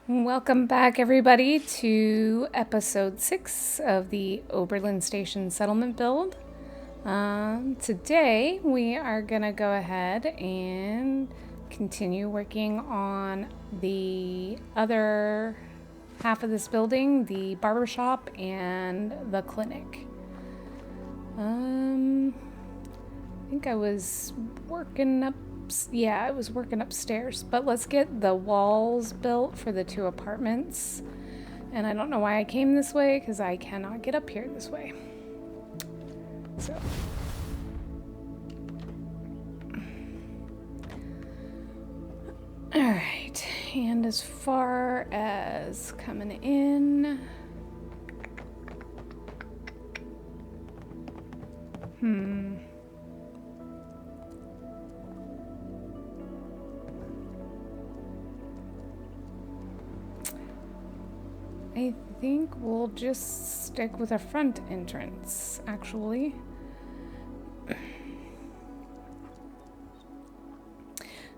Welcome back, everybody, to episode 6 of the Oberland Station settlement build. Today, we are going to go ahead and continue working on the other half of this building, the barbershop and the clinic. I think I was working upstairs, but let's get the walls built for the 2 apartments. And I don't know why I came this way, because I cannot get up here this way. So. Alright, and as far as coming in... I think we'll just stick with a front entrance, actually.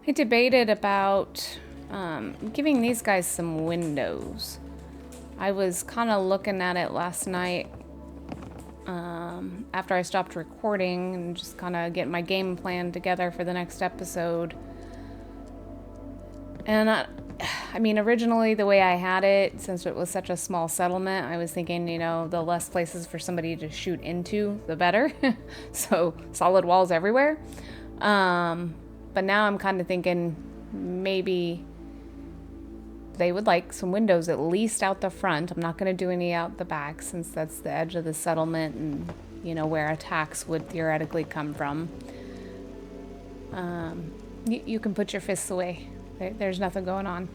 I debated about giving these guys some windows. I was kind of looking at it last night after I stopped recording and just kind of getting my game plan together for the next episode. And I mean, originally the way I had it, since it was such a small settlement, I was thinking, you know, the less places for somebody to shoot into, the better. So solid walls everywhere. But now I'm kind of thinking maybe they would like some windows at least out the front. I'm not going to do any out the back, since that's the edge of the settlement and, you know, where attacks would theoretically come from. You can put your fists away. There's nothing going on.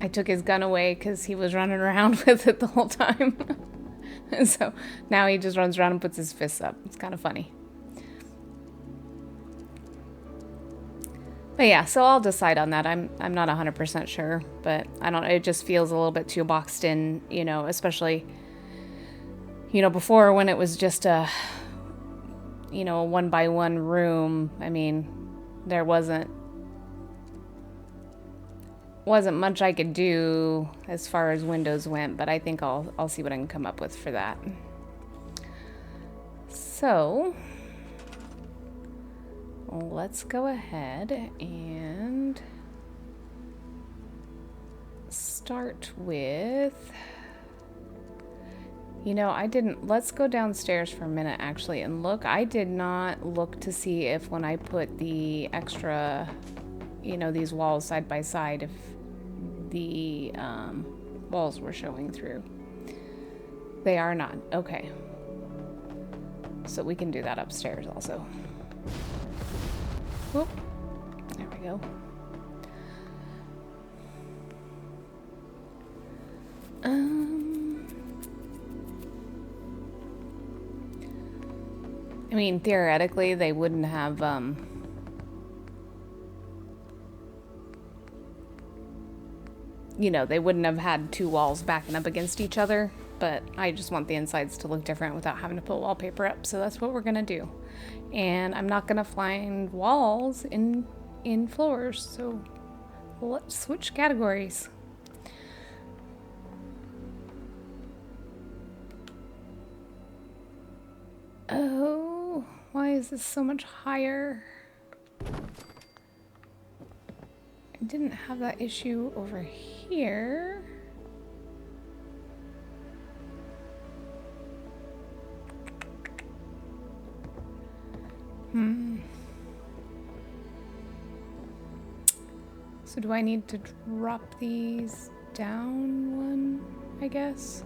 I took his gun away because he was running around with it the whole time. So now he just runs around and puts his fists up. It's kind of funny. But yeah, so I'll decide on that. I'm not 100% sure, but I don't know. It just feels a little bit too boxed in, you know, especially, you know, before when it was just a, you know, a 1-by-1 room. I mean, there wasn't much I could do as far as windows went, but I think I'll see what I can come up with for that. So let's go ahead and start with, you know, let's go downstairs for a minute actually and look. I did not look to see if when I put the extra, you know, these walls side by side, if the walls were showing through. They are not. Okay. So we can do that upstairs also. Whoop. There we go. I mean, theoretically, they wouldn't have, you know, they wouldn't have had 2 walls backing up against each other, but I just want the insides to look different without having to put wallpaper up, so that's what we're gonna do. And I'm not gonna find walls in floors, so let's switch categories. Oh, why is this so much higher? I didn't have that issue over here. So do I need to drop these down one, I guess?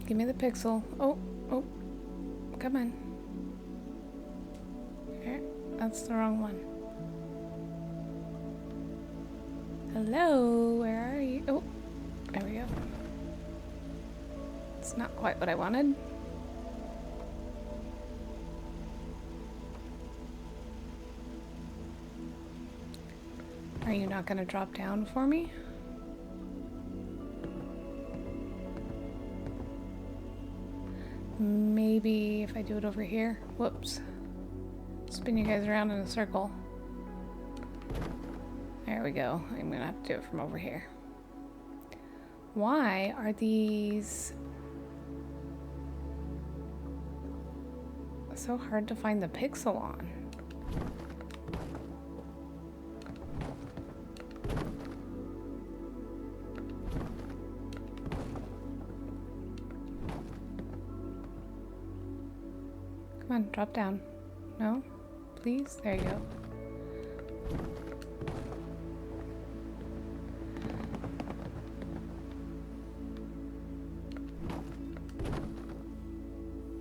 Give me the pixel. Oh, come on. Here, that's the wrong one. Hello, where are you? Oh, there we go. It's not quite what I wanted. Are you not going to drop down for me? Maybe if I do it over here. Whoops. Spin you guys around in a circle. There we go. I'm gonna have to do it from over here. Why are these so hard to find the pixel on? Come on, drop down. No? Please? There you go.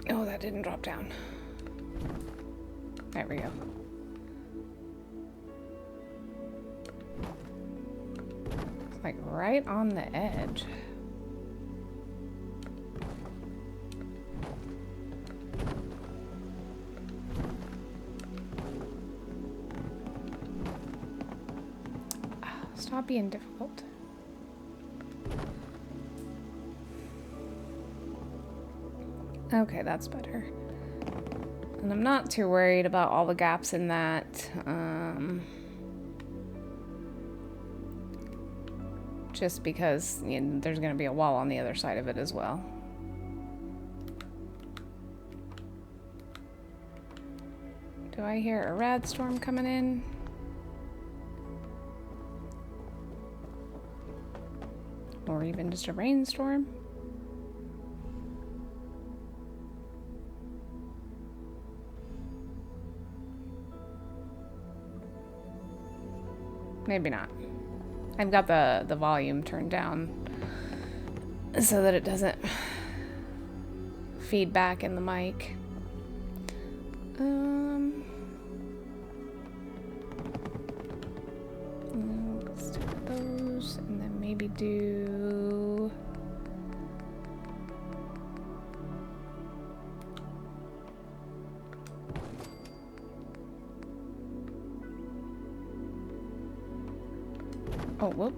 Oh, that didn't drop down. There we go. It's like right on the edge. Stop being difficult. Okay, that's better. And I'm not too worried about all the gaps in that. Just because there's going to be a wall on the other side of it as well. Do I hear a rad storm coming in? Or even just a rainstorm? Maybe not. I've got the volume turned down so that it doesn't feed back in the mic. Let's do those and then maybe do oh, whoop.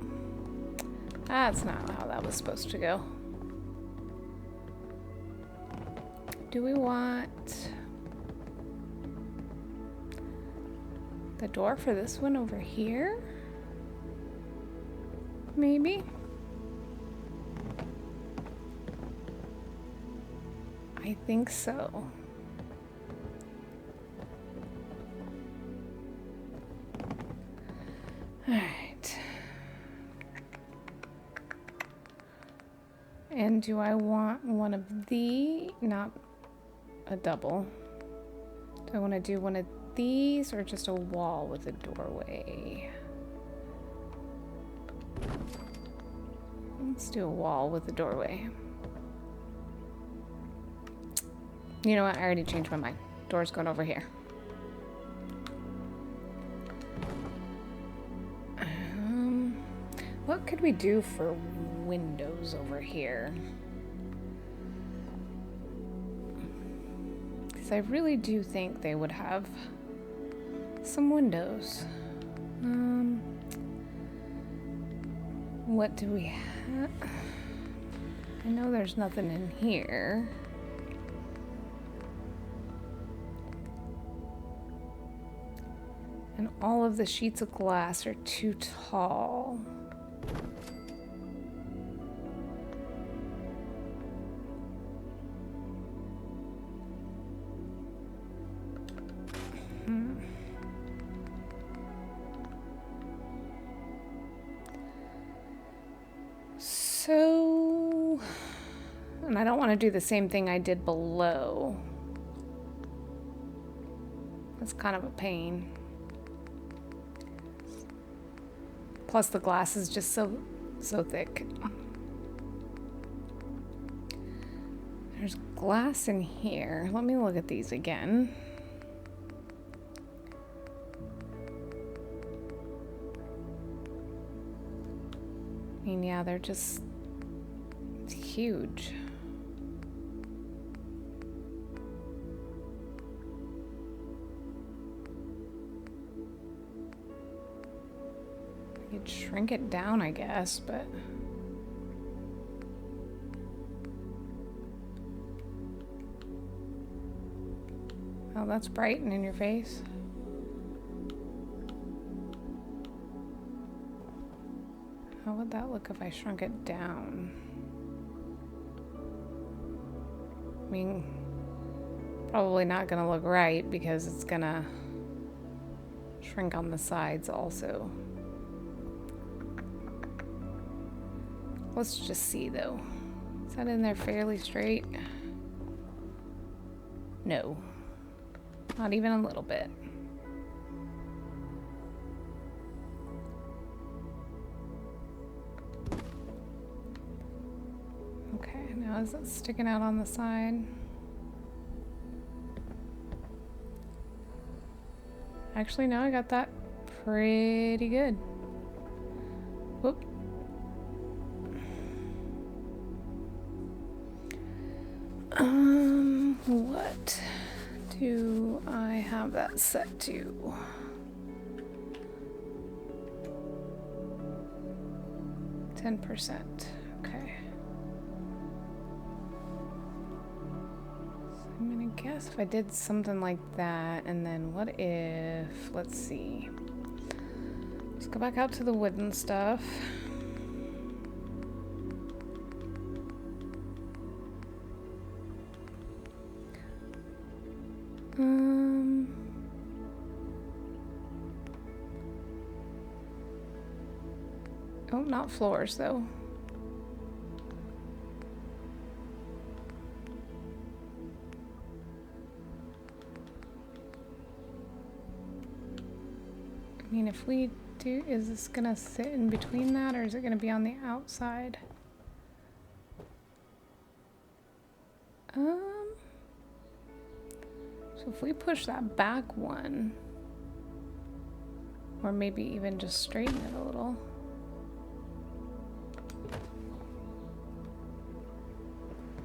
That's not how that was supposed to go. Do we want the door for this one over here? Maybe? I think so. Alright. And do I want one of the, not a double. Do I want to do one of these or just a wall with a doorway? Let's do a wall with a doorway. You know what? I already changed my mind. Door's going over here. What could we do for windows over here? Because I really do think they would have some windows. What do we have? I know there's nothing in here. And all of the sheets of glass are too tall. So, and I don't want to do the same thing I did below. That's kind of a pain. Plus the glass is just so thick. There's glass in here. Let me look at these again. I mean, yeah, they're just huge. I could shrink it down, I guess, but Oh, that's bright and in your face. How would that look if I shrunk it down? I mean, probably not gonna look right because it's gonna shrink on the sides also. Let's just see though. Is that in there fairly straight? No, not even a little bit. Okay, now is it sticking out on the side? Actually, no, I got that pretty good. Whoop. What do I have that set to? %. Okay. So I'm gonna guess if I did something like that, and then what if, let's see. Let's go back out to the wooden stuff. Oh, not floors though. I mean, if we do, is this gonna sit in between that, or is it gonna be on the outside? So if we push that back one, or maybe even just straighten it a little.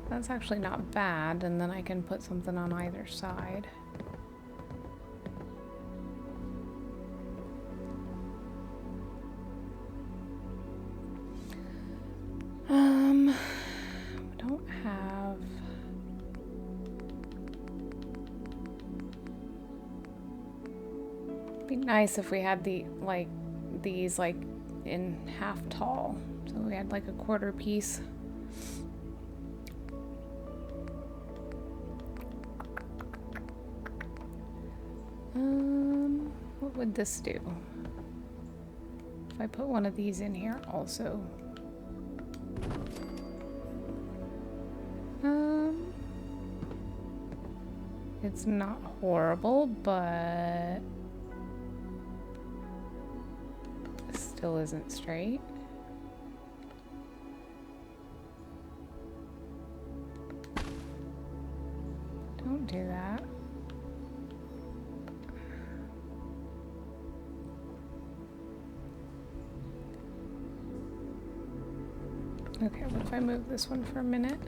That's actually not bad, and then I can put something on either side. We don't have... It'd be nice if we had these like in half tall. So we had like a quarter piece. What would this do? If I put one of these in here also. It's not horrible, but it still isn't straight. Don't do that. Okay, what if I move this one for a minute?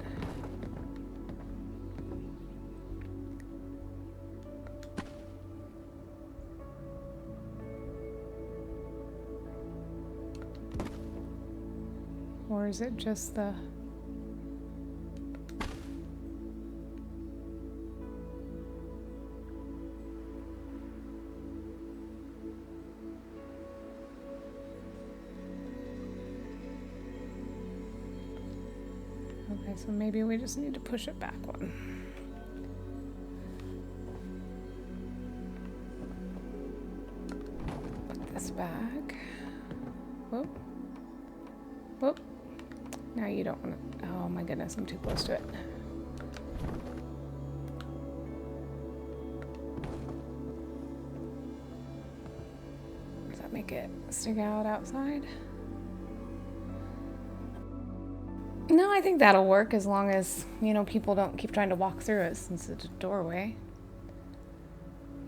Or is it just the... Okay, so maybe we just need to push it back one. Put this back. Whoop. Whoop. Now you don't want to... Oh my goodness, I'm too close to it. Does that make it stick out outside? No, I think that'll work as long as, you know, people don't keep trying to walk through it since it's a doorway.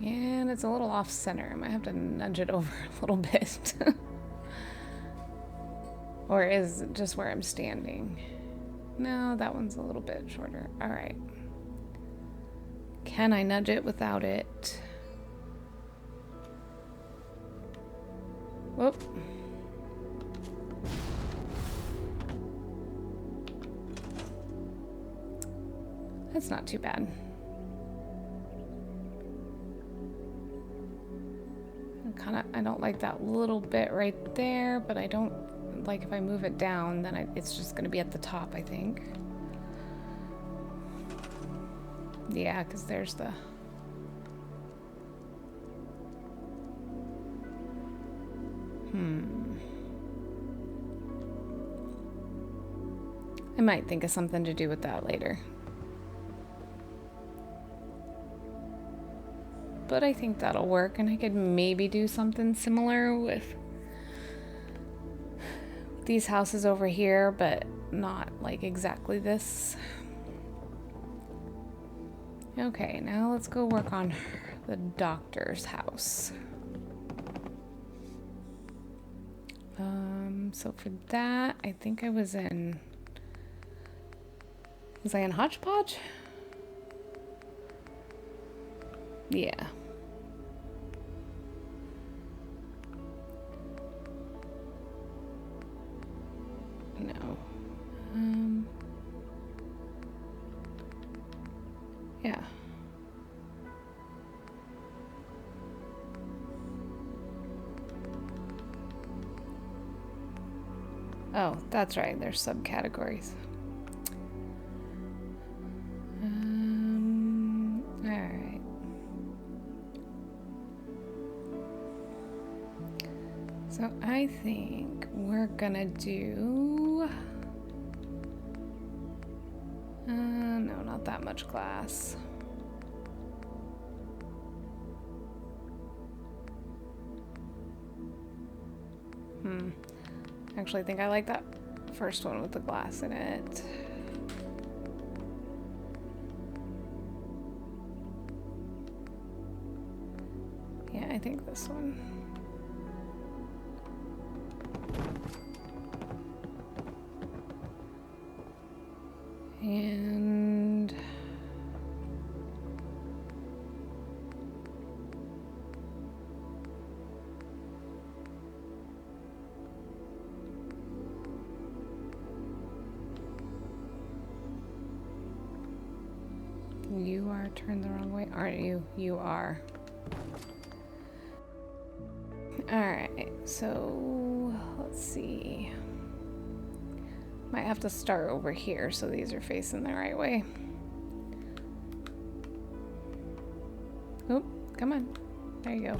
And it's a little off center. I might have to nudge it over a little bit. Or is it just where I'm standing? No, that one's a little bit shorter. All right. Can I nudge it without it? Whoop. That's not too bad. I don't like that little bit right there, but I don't like if I move it down, then it's just gonna be at the top, I think. Yeah, because there's the... I might think of something to do with that later. But I think that'll work, and I could maybe do something similar with these houses over here, but not like exactly this. Okay, now let's go work on the doctor's house. So for that, I think I was in... Was I in Hodgepodge? Yeah. No. Yeah. Oh, that's right. There's subcategories. All right. So I think we're gonna do... no, not that much glass. Actually, I think I like that first one with the glass in it. Yeah, I think this one. And you are turned the wrong way, aren't you? You are. Alright, so let's see. Might have to start over here so these are facing the right way. Oh, come on. There you go.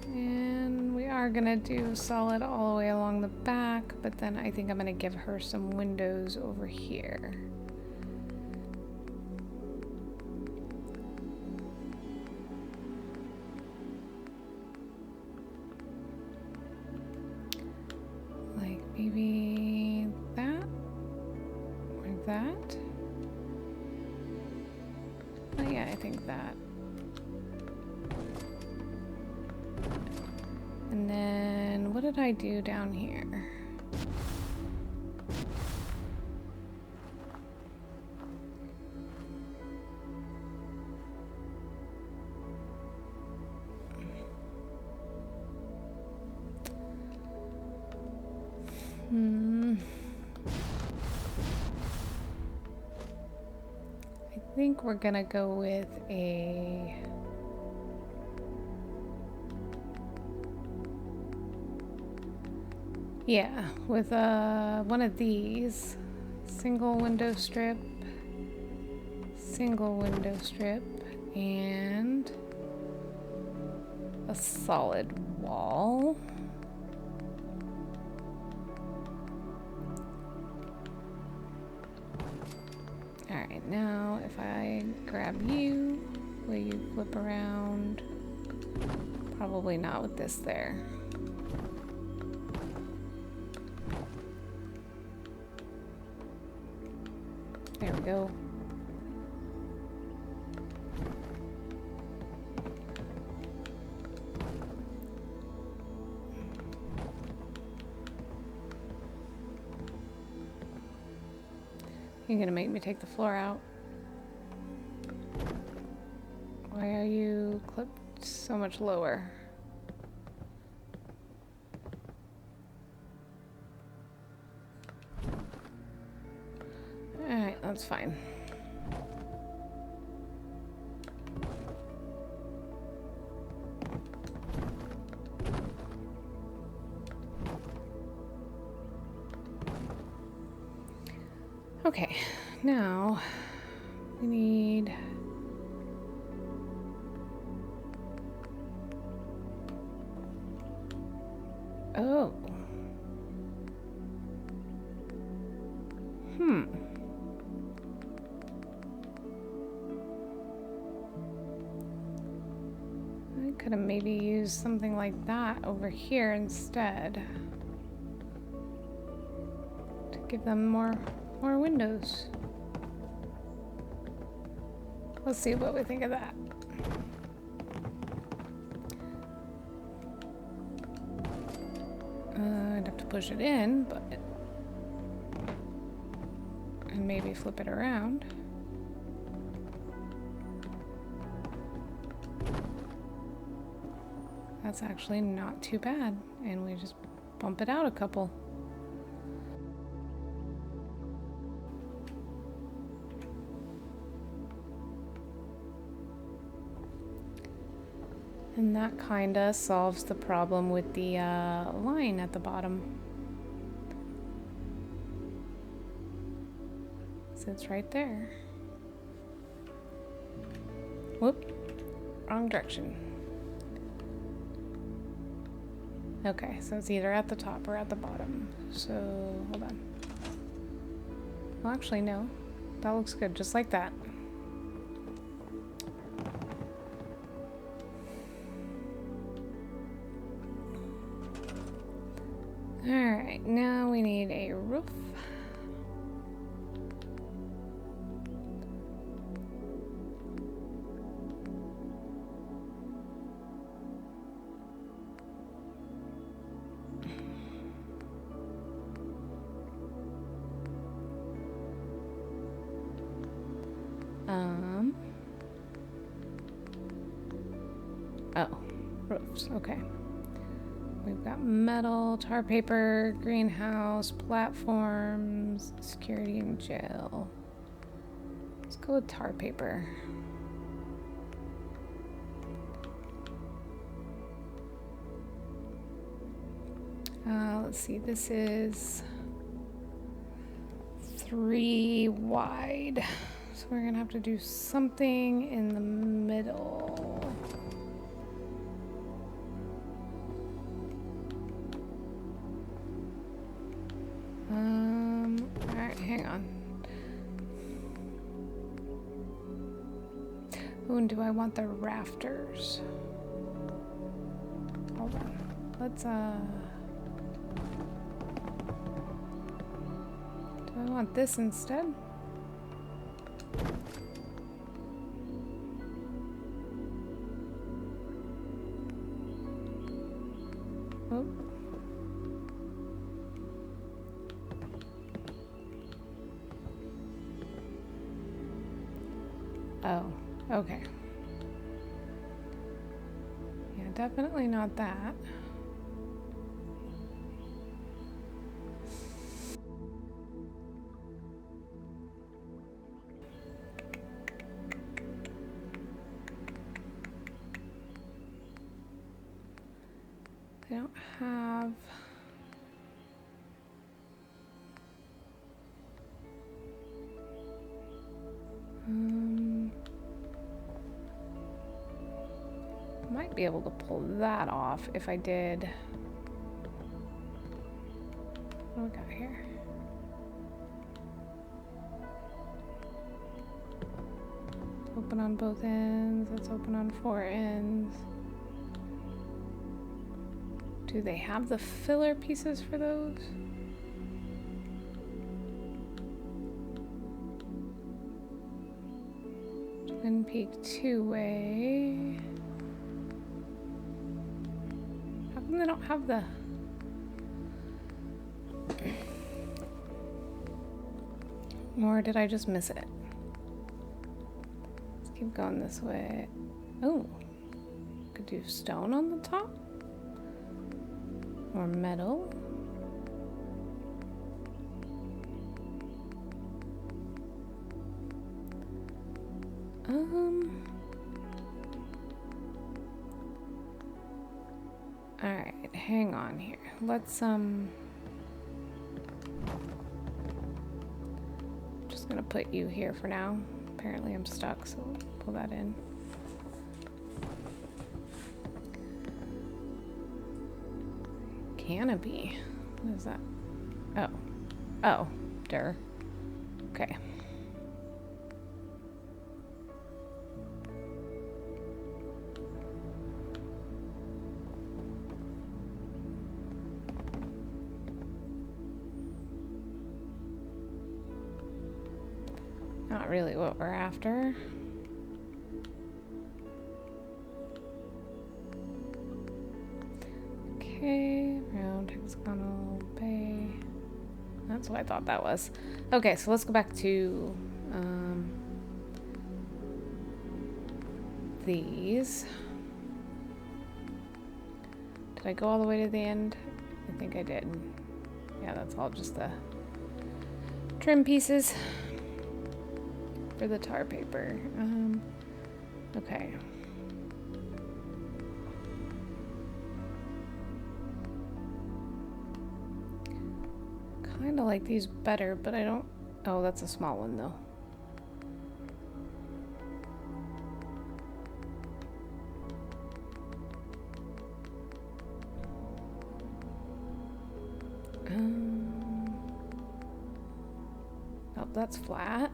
And we are gonna do solid all the way along the back, but then I think I'm gonna give her some windows over here. Like maybe that or that. Oh yeah, I think that. And then what did I do down here? I think we're gonna go with a... Yeah, with one of these. Single window strip, and a solid wall. Alright, now if I grab you, will you flip around? Probably not with this there. There we go. You're gonna make me take the floor out. Why are you clipped so much lower? Alright, that's fine. Okay, now we need... Oh. I could have maybe used something like that over here instead. To give them more windows. Let's see what we think of that. I'd have to push it in, but... And maybe flip it around. That's actually not too bad. And we just bump it out a couple. And that kinda solves the problem with the line at the bottom. So it's right there. Whoop, wrong direction. Okay, so it's either at the top or at the bottom. So, hold on. Well, actually, no. That looks good, just like that. Alright, now we need a roof. Oh, roofs, okay. We've got metal, tar paper, greenhouse, platforms, security and jail. Let's go with tar paper. Let's see, this is 3 wide. So we're gonna have to do something in the middle. Alright, hang on. Ooh, and do I want the rafters? Hold on. Let's, do I want this instead? Oh. Oh, okay. Yeah, definitely not that. I don't have... might be able to pull that off if I did. What do we got here? Open on both ends. Let's open on 4 ends. Do they have the filler pieces for those? Twin Peak 2-way. How come they don't have the... Or did I just miss it? Let's keep going this way. Oh, could do stone on the top? Or metal? Alright, hang on here. Let's just gonna put you here for now. Apparently I'm stuck, so we'll pull that in. Canopy. What is that? Oh. Oh. Durr. Okay. Not really what we're after. Okay, round hexagonal bay. That's what I thought that was. Okay, so let's go back to these. Did I go all the way to the end? I think I did. Yeah, that's all just the trim pieces for the tar paper. Okay. Kind of like these better, but I don't... Oh, that's a small one, though. Oh, that's flat.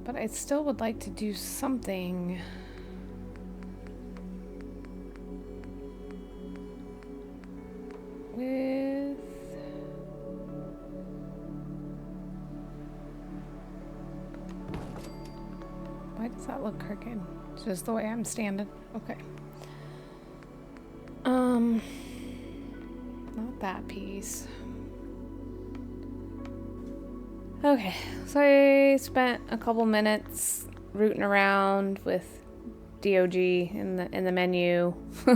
But I still would like to do something. With... Why does that look crooked? It's just the way I'm standing. Okay. Not that piece. Okay, so I spent a couple minutes rooting around with D.O.G in the menu,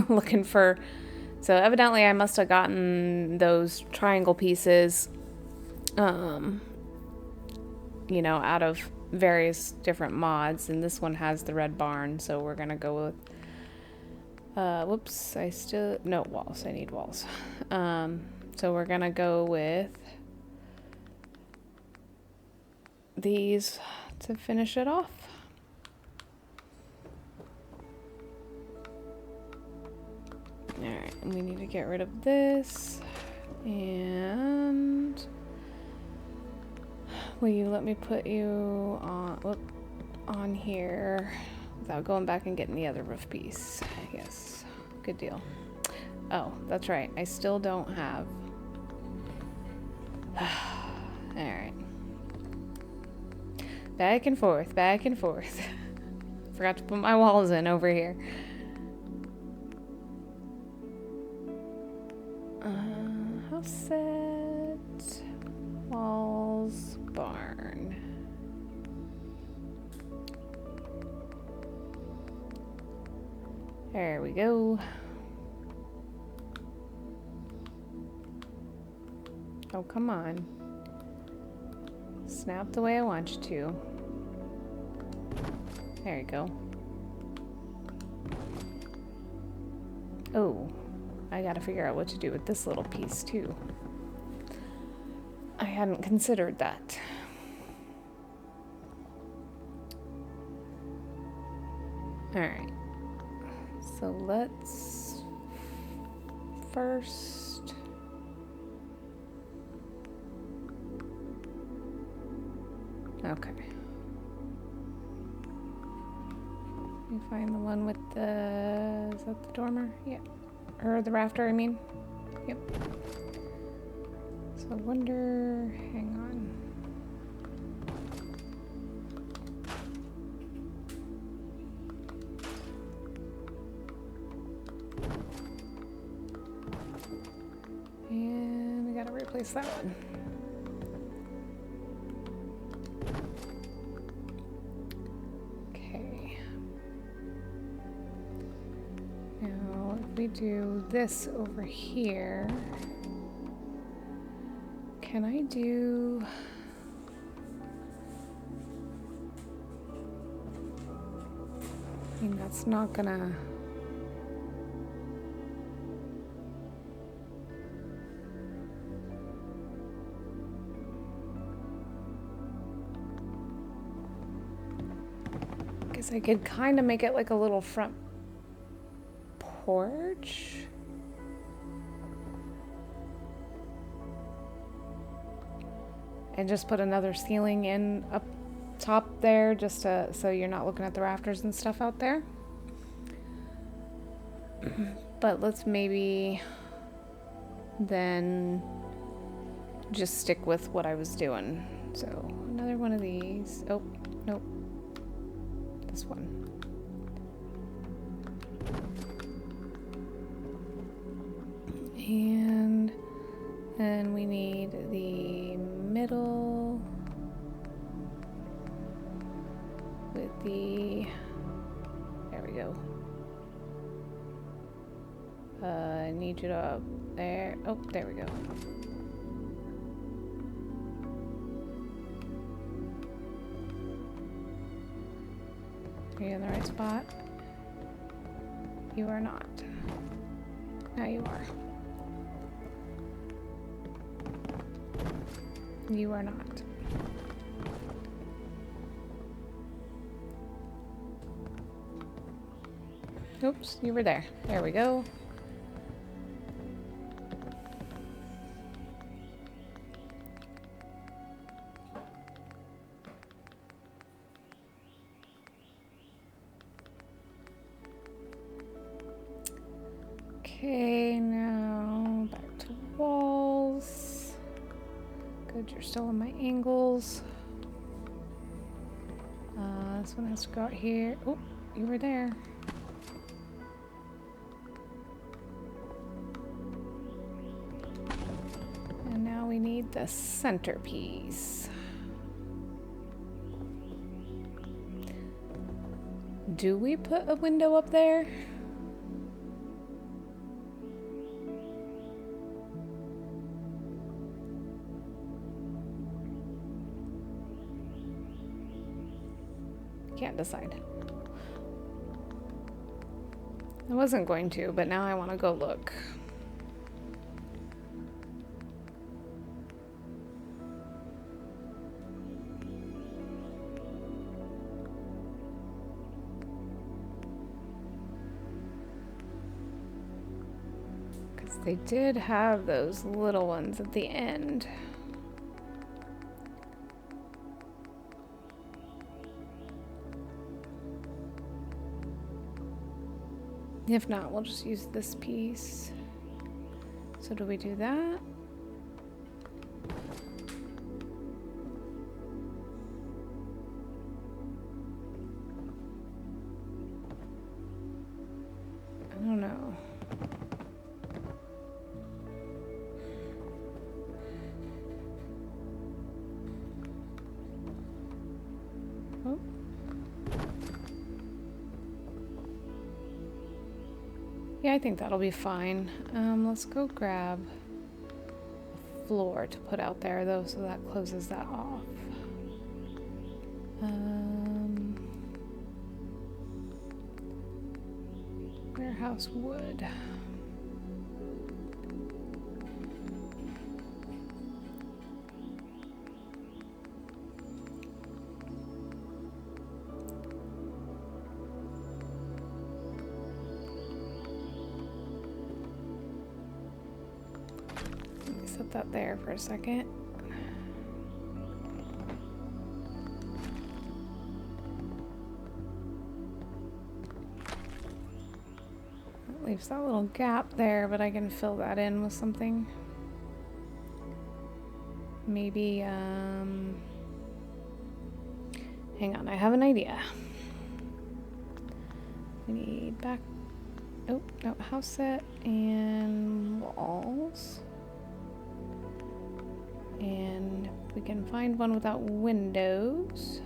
looking for. So evidently, I must have gotten those triangle pieces, you know, out of various different mods, and this one has the red barn, so we're gonna go with. Whoops, no walls. I need walls. So we're gonna go with these to finish it off. Alright, we need to get rid of this. And will you let me put you on here without going back and getting the other roof piece? Yes, good deal. Oh, that's right. I still don't have. Alright. Back and forth, back and forth. Forgot to put my walls in over here. House set, walls, barn. There we go. Oh, come on. Snap the way I want you to. There you go. Oh, I gotta figure out what to do with this little piece too. I hadn't considered that. Alright. So let's first... Okay. Let me find the one with the... Is that the dormer? Yeah. Or the rafter, I mean. Yep. So I wonder... Hang on. And I gotta replace that one. We do this over here. Can I do... I mean, that's not gonna... is I could kind of make it like a little front porch. And just put another ceiling in up top there, just to, so you're not looking at the rafters and stuff out there. But let's maybe then just stick with what I was doing. So another one of these. Oh, nope. This one. And then we need the middle with the, there we go. I need you to, there, oh, there we go. Are you in the right spot? You are not. Now you are. You are not. Oops, you were there. There we go. Okay, now back to walls. Good, you're still in my angles. This one has to go out here. Oh, you were there. And now we need the centerpiece. Do we put a window up there? Can't decide. I wasn't going to, but now I want to go look. Because they did have those little ones at the end. If not, we'll just use this piece. So do we do that? I don't know. Oh. Yeah, I think that'll be fine. Let's go grab a floor to put out there, though, so that closes that off. Warehouse wood. Set that there for a second. That leaves that little gap there, but I can fill that in with something. Maybe, hang on, I have an idea. We need back, oh, no, house set and walls. And we can find one without windows.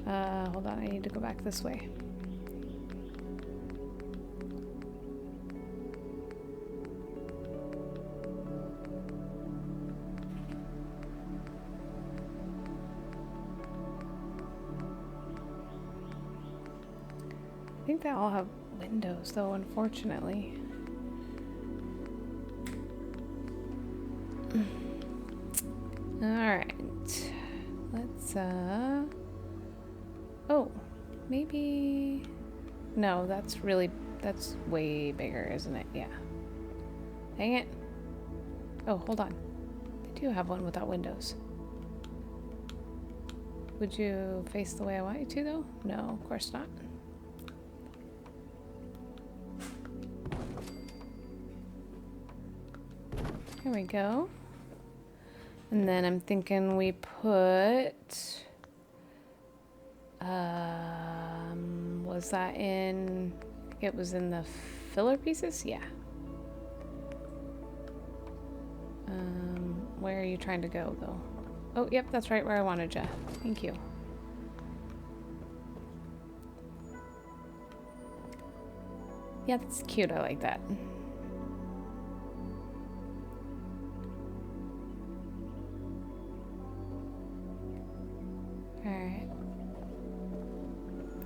Hold on, I need to go back this way. I think they all have windows though, unfortunately. Alright, let's Oh, maybe... No, that's really... That's way bigger, isn't it? Yeah. Dang it. Oh, hold on. They do have one without windows. Would you face the way I want you to, though? No, of course not. Here we go. And then I'm thinking we put... was that in... It was in the filler pieces? Yeah. Where are you trying to go, though? Oh, yep, that's right where I wanted you. Thank you. Yeah, that's cute. I like that. Alright.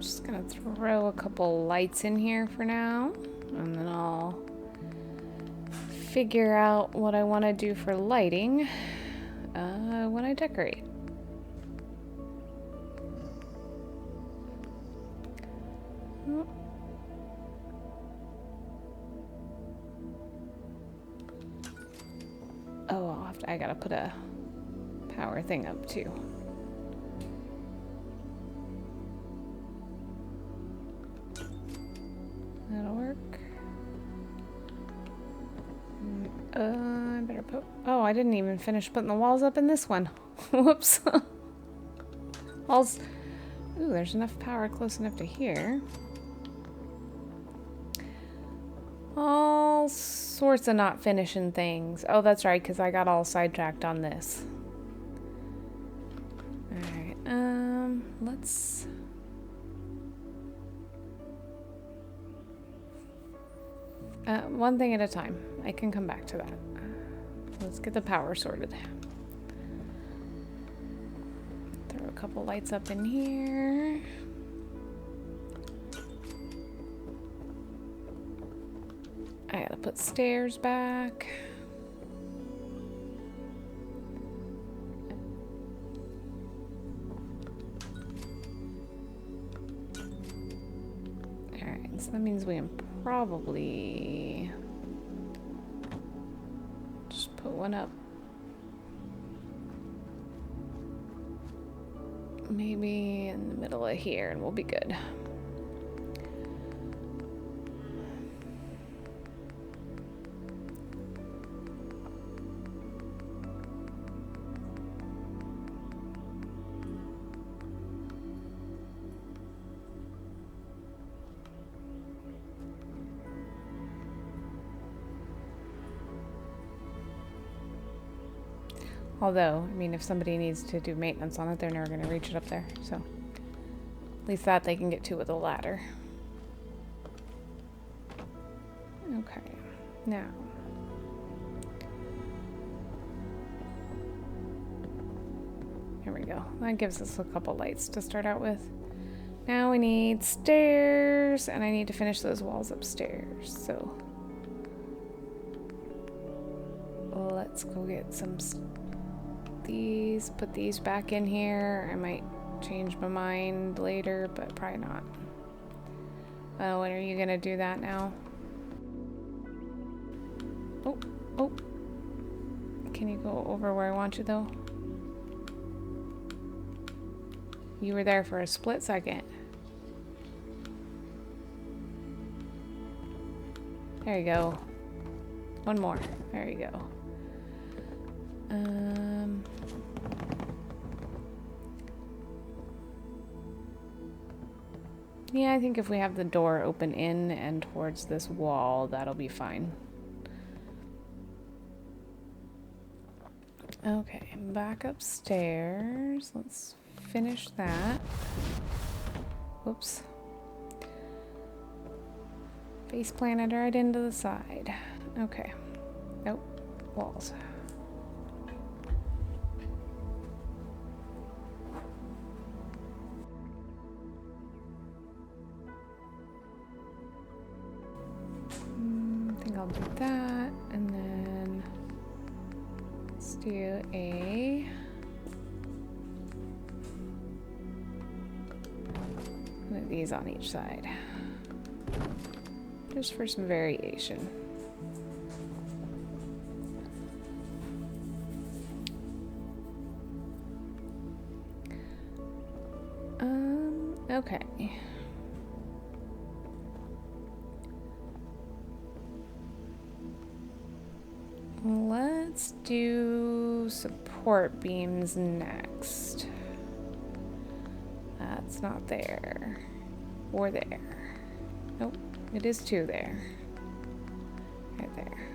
Just gonna throw a couple lights in here for now, and then I'll figure out what I want to do for lighting when I decorate. Oh, I gotta put a power thing up too. That'll work. I better put... Oh, I didn't even finish putting the walls up in this one. Whoops. Walls... Ooh, there's enough power close enough to here. All sorts of not finishing things. Oh, that's right, because I got all sidetracked on this. Alright, let's... one thing at a time. I can come back to that. Let's get the power sorted. Throw a couple lights up in here. I gotta put stairs back. Alright, so that means we can probably just put one up. Maybe in the middle of here and we'll be good. Although, I mean, if somebody needs to do maintenance on it, they're never going to reach it up there. So, at least that they can get to with a ladder. Okay, now. Here we go. That gives us a couple lights to start out with. Now we need stairs, and I need to finish those walls upstairs. So, let's go get some these, put these back in here. I might change my mind later, but probably not. Oh, when are you gonna do that now? Oh, oh. Can you go over where I want you though? You were there for a split second. There you go. One more. There you go. Yeah, I think if we have the door open in and towards this wall, that'll be fine. Okay, back upstairs. Let's finish that. Whoops. Face planted right into the side. Okay. Nope. Walls. I think I'll do that, and then let's do a One of these on each side. Just for some variation. Okay. Let's do support beams next. That's not there. Or there. Nope, it is 2 there. Right there.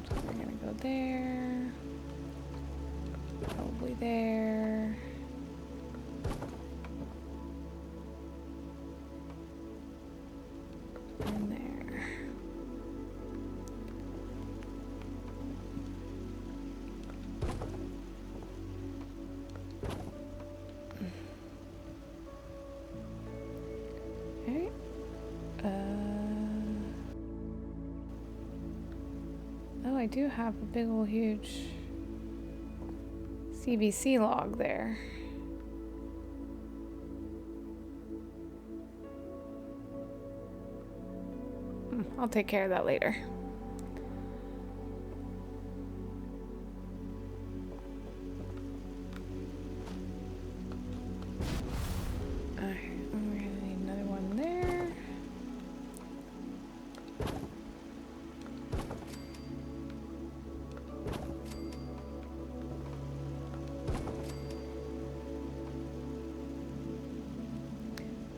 So we're gonna go there. Probably there. And there. Okay. Oh, I do have a big old huge CVC log there. I'll take care of that later. Alright, I'm gonna need another one there.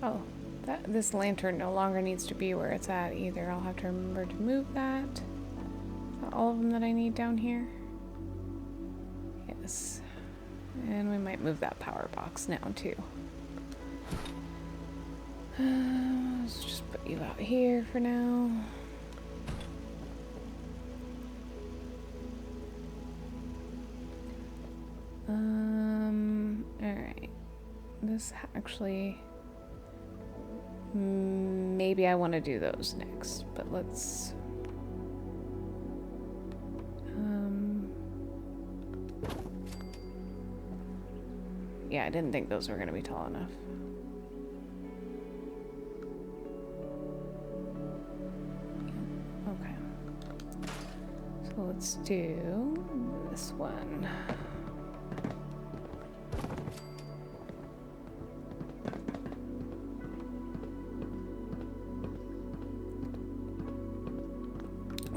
Oh, this lantern no longer needs to be where it's at either. I'll have to remember to move that. Is that all of them that I need down here? Yes. And we might move that power box now too. Let's just put you out here for now. Alright. This actually... Maybe I want to do those next, but let's... Yeah, I didn't think those were going to be tall enough. Okay. So let's do this one.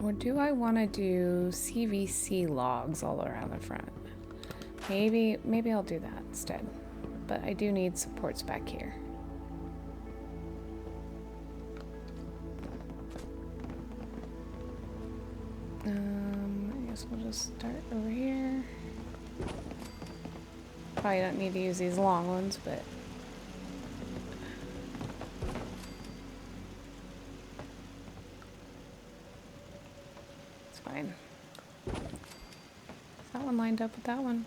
Or do I want to do CVC logs all around the front? Maybe I'll do that instead. But I do need supports back here. I guess we'll just start over here. Probably don't need to use these long ones, but... Fine. Is that one lined up with that one?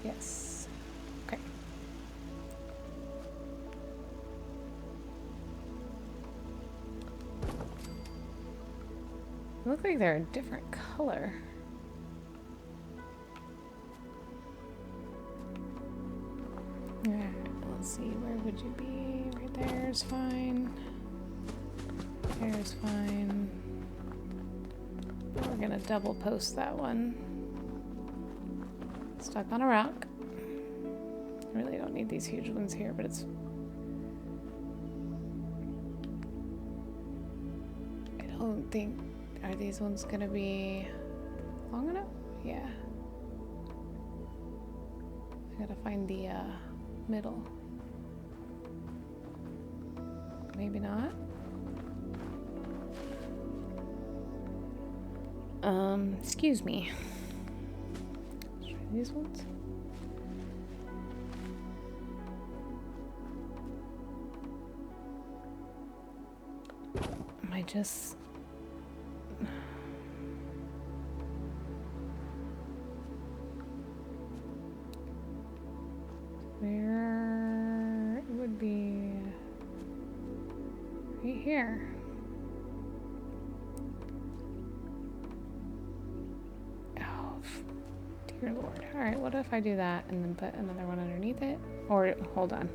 Yes. Okay. They look like they're a different color. Alright, let's see, where would you be? Right there is fine. There's fine. We're gonna double post that one. Stuck on a rock. I really don't need these huge ones here, but it's... I don't think... Are these ones gonna be long enough? Yeah. I gotta find the middle. Maybe not. Excuse me. Let's try these ones. Am I just... Where it would be right here. Dear Lord. Alright, what if I do that and then put another one underneath it? Or, hold on.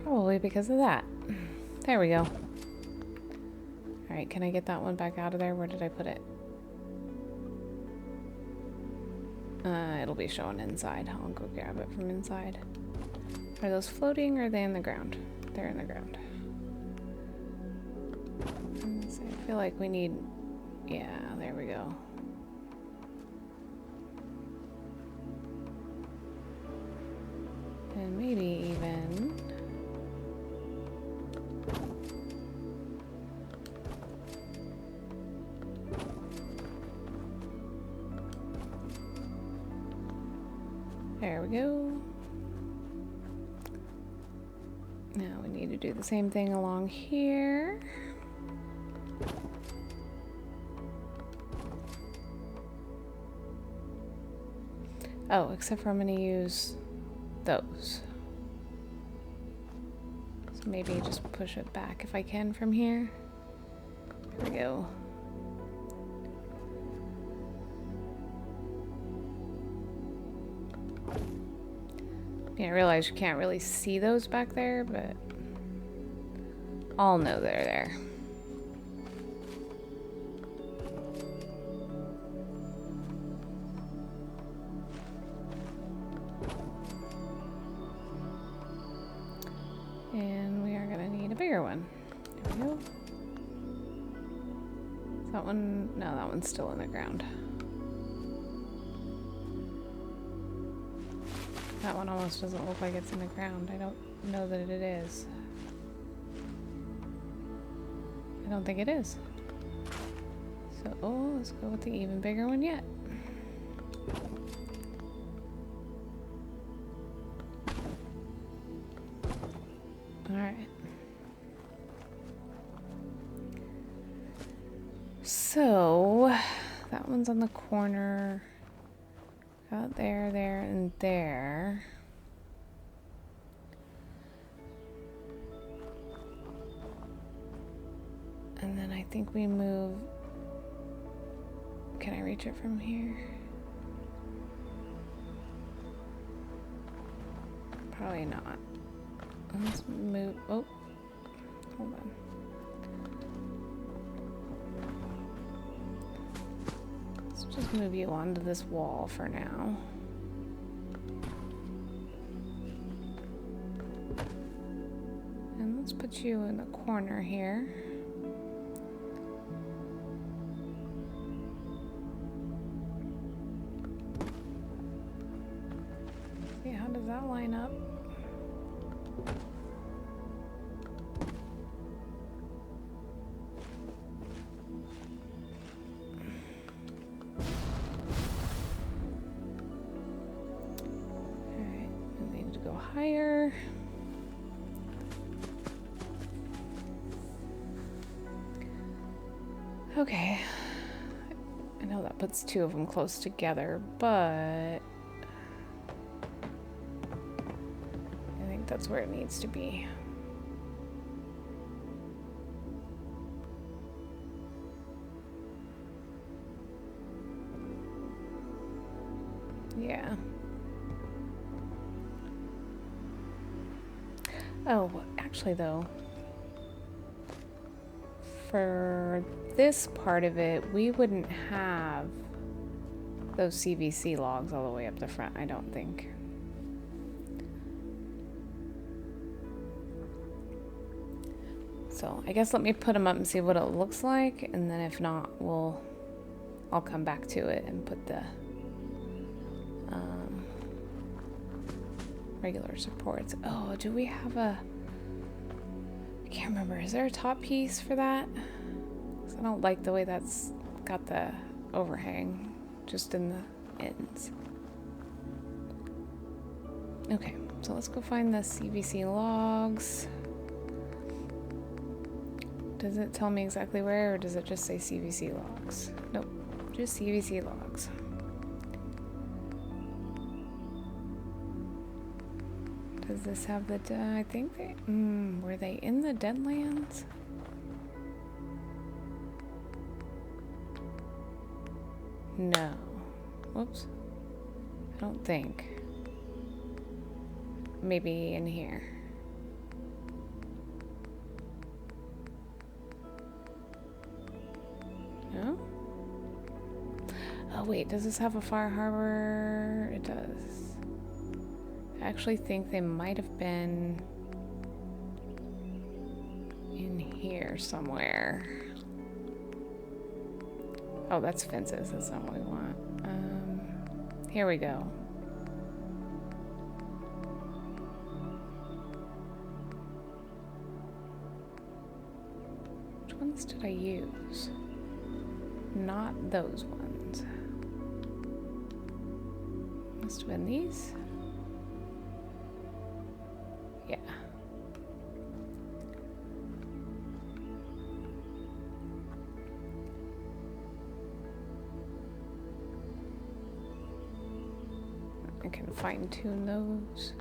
Probably because of that. There we go. Alright, can I get that one back out of there? Where did I put it? It'll be shown inside. I'll go grab it from inside. Are those floating or are they in the ground? They're in the ground. I feel like we need... Yeah, there we go. And maybe even... There we go. Now we need to do the same thing along here. Oh, except for I'm going to use those. So maybe just push it back if I can from here. There we go. Yeah, I realize you can't really see those back there, but I'll know they're there. And we are gonna need a bigger one. There we go. Is that one? No, that one's still in the ground. That one almost doesn't look like it's in the ground. I don't know that it is. I don't think it is. So, oh, let's go with the even bigger one yet. Alright. So, that one's on the corner. Got there, there, and there. And then I think we move... Can I reach it from here? Probably not. Let's move... Oh, hold on. Just move you onto this wall for now. And let's put you in the corner here. See, how does that line up? Higher. Okay. I know that puts two of them close together, but I think that's where it needs to be. Yeah. Oh, actually though, for this part of it, we wouldn't have those CVC logs all the way up the front, I don't think. So I guess let me put them up and see what it looks like, and then if not, I'll come back to it and put the regular supports. Oh, do we have a... I can't remember. Is there a top piece for that? 'Cause I don't like the way that's got the overhang just in the ends. Okay, so let's go find the CVC logs. Does it tell me exactly where, or does it just say CVC logs? Nope, just CVC logs. Does Does this have the, I think they, were they in the Deadlands? No. Whoops. I don't think. Maybe in here. No? Oh wait, does this have a fire harbor? It does. I actually think they might have been in here somewhere. Oh, that's fences. That's not what we want. Here we go. Which ones did I use? Not those ones. Must have been these. Yeah. I can fine-tune those.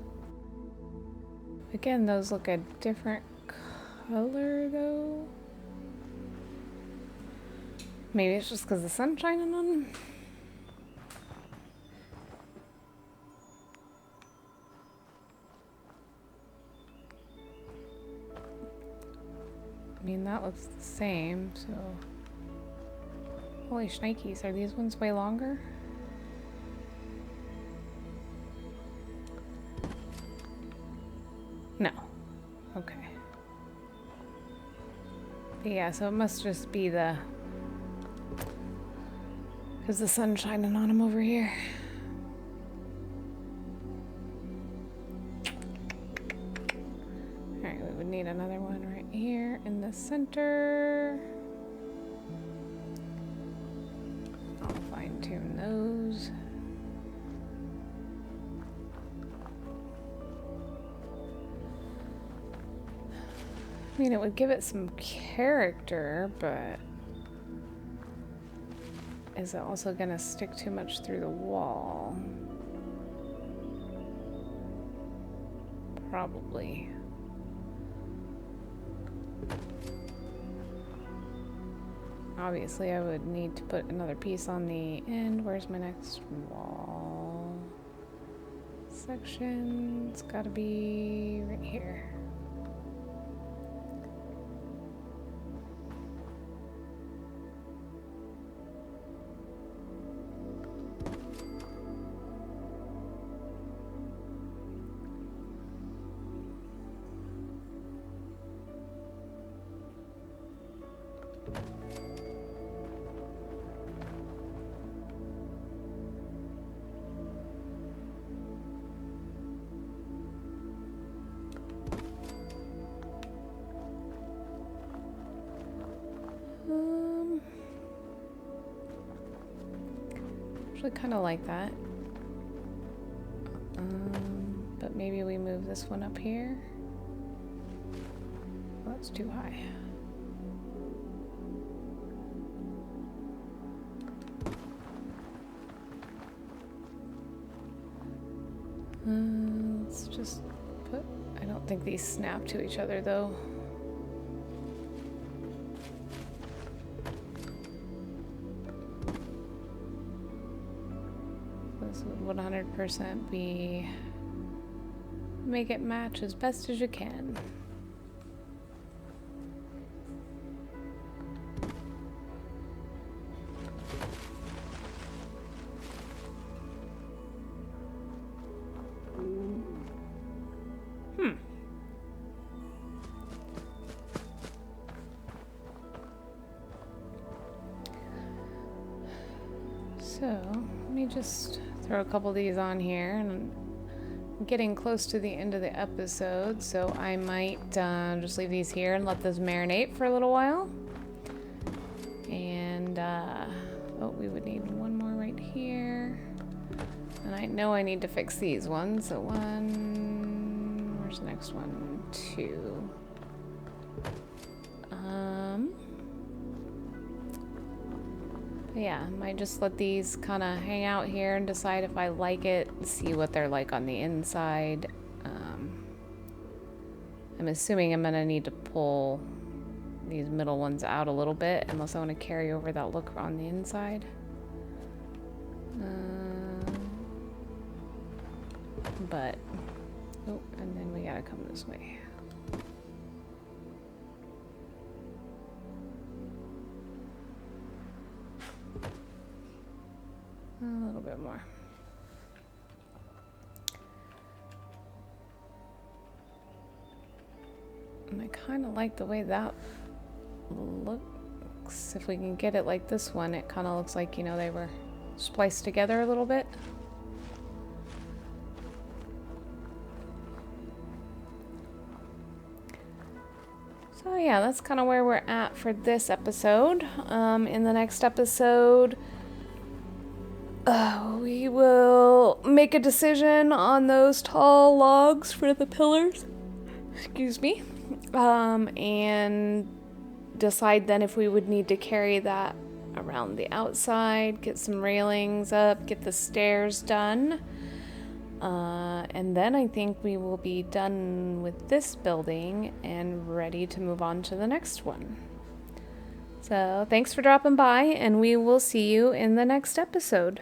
Again, those look a different color though. Maybe it's just because the sun's shining on them. I mean, that looks the same, so... Holy shnikes, are these ones way longer? No. Okay. But yeah, so it must just be the... because the sun's shining on them over here. Alright, we would need another one right here in the center. I'll fine-tune those. I mean, it would give it some character, but is it also gonna stick too much through the wall? Probably. Obviously, I would need to put another piece on the end. Where's my next wall section? It's gotta be right here. Actually kind of like that. But maybe we move this one up here. Oh, that's too high. Let's just put... I don't think these snap to each other though. This would 100% be... make it match as best as you can. So, let me just throw a couple of these on here, and I'm getting close to the end of the episode, so I might just leave these here and let this marinate for a little while. And, oh, we would need one more right here. And I know I need to fix these ones, so one, where's the next one? Two. Yeah, I might just let these kind of hang out here and decide if I like it, see what they're like on the inside. I'm assuming I'm gonna need to pull these middle ones out a little bit unless I want to carry over that look on the inside. But, oh, and then we gotta come this way. A little bit more. And I kind of like the way that looks. If we can get it like this one, it kind of looks like, you know, they were spliced together a little bit. So yeah, that's kind of where we're at for this episode. In the next episode, we will make a decision on those tall logs for the pillars. Excuse me. And decide then if we would need to carry that around the outside, get some railings up, get the stairs done. And then I think we will be done with this building and ready to move on to the next one. So thanks for dropping by, and we will see you in the next episode.